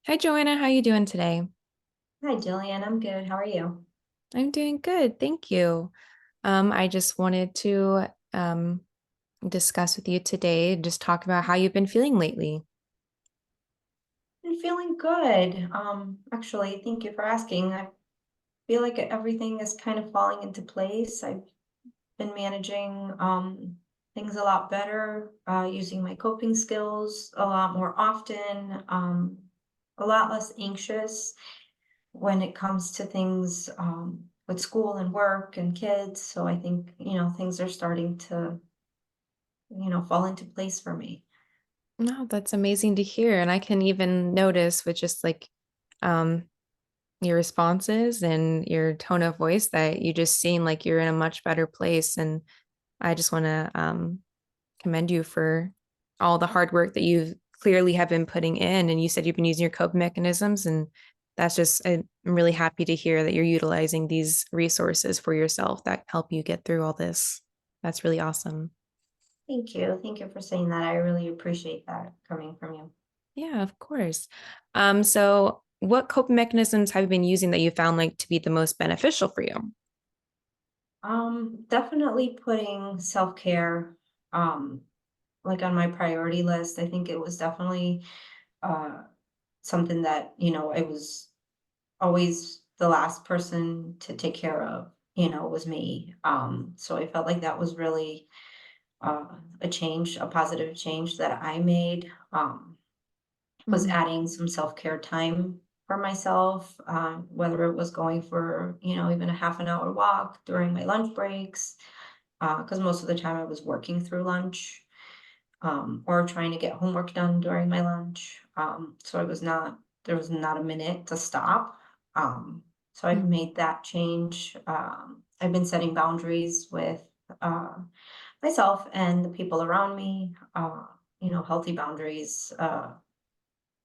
Hi Joanna, how you doing today? Hi, Jillian. I'm good. How are you? I'm doing good, thank you. I just wanted to discuss with you today, just talk about how you've been feeling lately. I'm feeling good. Actually, thank you for asking. I feel like everything is kind of falling into place. I've been managing things a lot better, using my coping skills a lot more often, a lot less anxious when it comes to things with school and work and kids. So I think, things are starting to, fall into place for me. No, that's amazing to hear. And I can even notice with just like um your responses and your tone of voice that you just seem like you're in a much better place. And I just want to commend you for all the hard work that you clearly have been putting in. And you said you've been using your coping mechanisms, and that's just, I'm really happy to hear that you're utilizing these resources for yourself that help you get through all this. That's really awesome. Thank you. Thank you for saying that. I really appreciate that coming from you. Yeah, of course. So what coping mechanisms have you been using that you found like to be the most beneficial for you? Definitely putting self-care like on my priority list. I think it was definitely uh something that, I was always the last person to take care of, was me. So I felt like that was really a change, a positive change that I made. Was Mhm. adding some self-care time for myself, whether it was going for, even a half an hour walk during my lunch breaks, because most of the time I was working through lunch, or trying to get homework done during my lunch. So there was not a minute to stop. So I've Mhm. made that change. I've been setting boundaries with uh, myself and the people around me, healthy boundaries.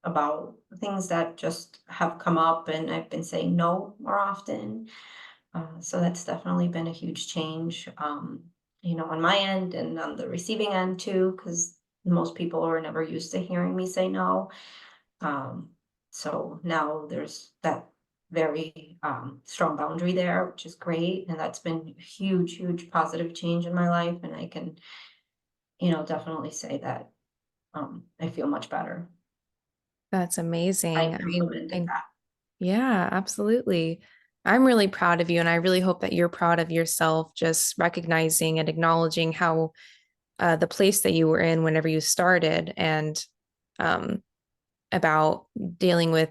About things that just have come up, and I've been saying no more often. So that's definitely been a huge change, on my end and on the receiving end too, because most people are never used to hearing me say no. Um, so now there's that very strong boundary there, which is great. And that's been a huge, huge positive change in my life. And I can, definitely say that I feel much better. That's I amazing. implemented I that. Yeah, absolutely. I'm really proud of you, and I really hope that you're proud of yourself, just recognizing and acknowledging how the place that you were in whenever you started, and um, about dealing with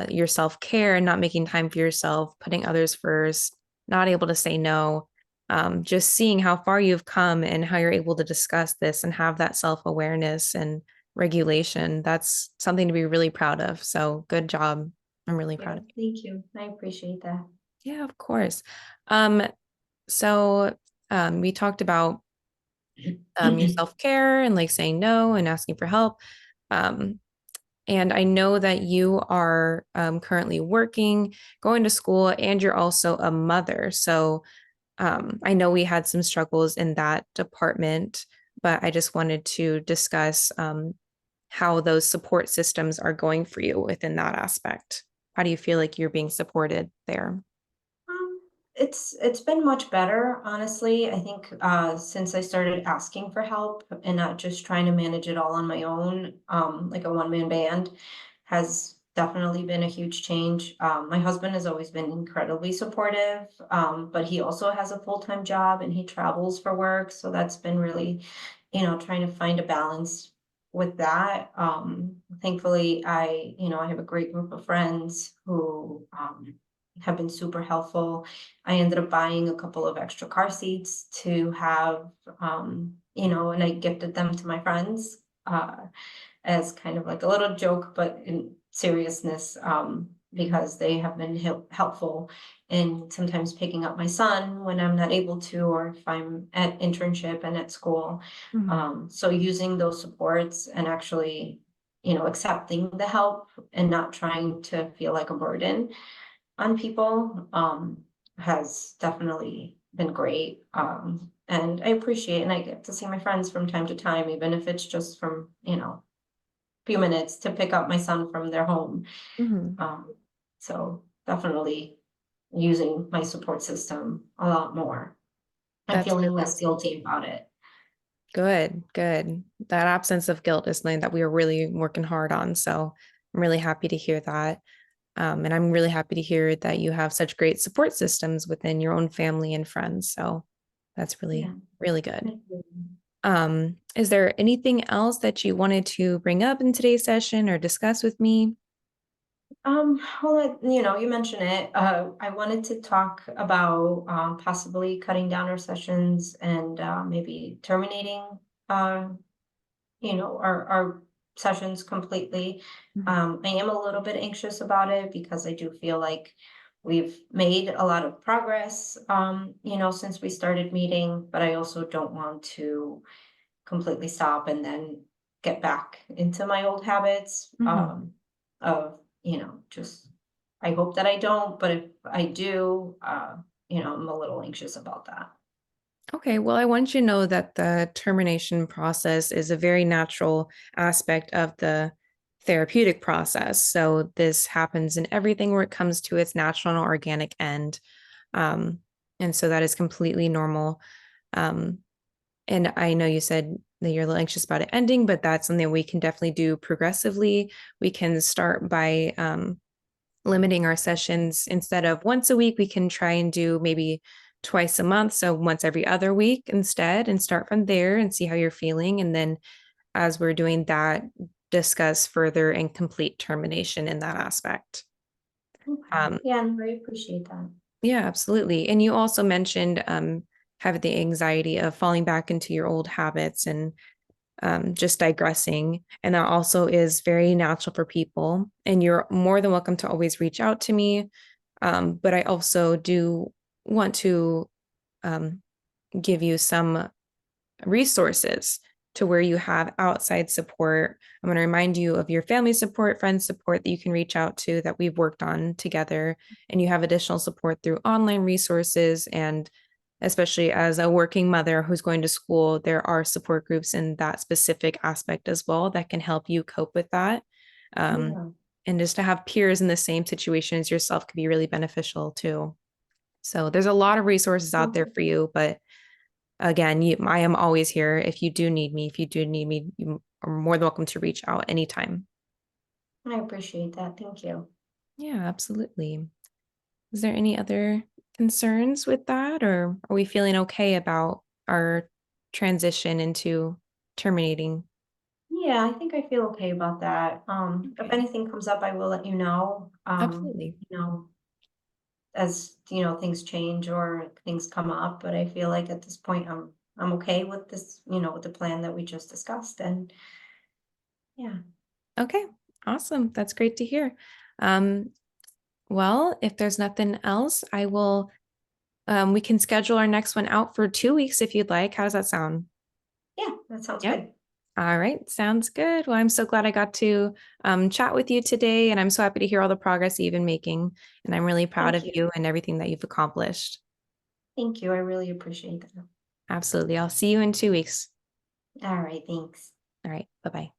your self-care and not making time for yourself, putting others first, not able to say no. Just seeing how far you've come and how you're able to discuss this and have that self-awareness and regulation. That's something to be really proud of. So good job. I'm really proud of You. Thank you. I appreciate that. you. Yeah, of course. Um, so we talked about your self-care and like saying no and asking for help. Um, And I know that you are currently working, going to school, and you're also a mother. So I know we had some struggles in that department, but I just wanted to discuss how those support systems are going for you within that aspect. How do you feel like you're being supported there? Um, it's been much better, honestly. I think since I started asking for help and not just trying to manage it all on my own, like a one-man band, has definitely been a huge change. My husband has always been incredibly supportive, but he also has a full-time job and he travels for work, so that's been really, trying to find a balance with that. Thankfully, I have a great group of friends who have been super helpful. I ended up buying a couple of extra car seats to have, and I gifted them to my friends as kind of like a little joke, but in seriousness, because they have been helpful in sometimes picking up my son when I'm not able to, or if I'm at internship and at school. Mhm. So using those supports and actually, accepting the help and not trying to feel like a burden on people has definitely been great. And I appreciate, and I get to see my friends from time to time, even if it's just from, few minutes to pick up my son from their home. Mhm. Um, so definitely using my support system a lot more. I'm That's feeling really less guilty about it. good. Good. That absence of guilt is something that we are really working hard on. So I'm really happy to hear that. And I'm really happy to hear that you have such great support systems within your own family and friends. So that's really, Yeah. really good. Thank you. Is there anything else that you wanted to bring up in today's session or discuss with me? Well, you mentioned it. I wanted to talk about possibly cutting down our sessions and maybe terminating, uh, our sessions completely. Mhm. I am a little bit anxious about it because I do feel like we've made a lot of progress, since we started meeting, but I also don't want to completely stop and then get back into my old habits, Mhm. of, just I hope that I don't, but if I do, I'm a little anxious about that. Okay, well, I want you to know that the termination process is a very natural aspect of the therapeutic process. So this happens in everything where it comes to its natural and organic end. Um, and so that is completely normal. Um, and I know you said that you're a little anxious about it ending, but that's something we can definitely do progressively. We can start by limiting our sessions. Instead of once a week, we can try and do maybe twice a month. So once every other week instead, and start from there and see how you're feeling. And then as we're doing that, discuss further and complete termination in that aspect. Okay. Um, Yeah, and I appreciate that. yeah, absolutely. And you also mentioned having the anxiety of falling back into your old habits and just digressing. And that also is very natural for people. And you're more than welcome to always reach out to me. But I also do want to um, give you some resources to where you have outside support. I'm going to remind you of your family support, friend support that you can reach out to that we've worked on together. And you have additional support through online resources. And especially as a working mother who's going to school, there are support groups in that specific aspect as well that can help you cope with that. Um, Yeah. and just to have peers in the same situation as yourself could be really beneficial too. So there's a lot of resources out there Well, for you, but again, I am always here if you do need me. If you do need me, you are more than welcome to reach out anytime. I appreciate that. Thank you. Yeah, absolutely. Is there any other concerns with that, or are we feeling okay about our transition into terminating? Yeah, I think I feel okay about that. If Okay, anything comes up, I will let you know. absolutely. As things change or things come up, but I feel like at this point I'm okay with this, with the plan that we just discussed. And yeah. Okay, awesome. That's great to hear. Um, well, if there's nothing else, I will, we can schedule our next one out for 2 weeks if you'd like. How does that sound? Yeah, that sounds Yep. good. All right, sounds good. Well, I'm so glad I got to chat with you today, and I'm so happy to hear all the progress you've been making. And I'm really proud Thank of you. you and everything that you've accomplished. Thank you. I really appreciate that. Absolutely. I'll see you in 2 weeks. All right, thanks. All right, bye bye.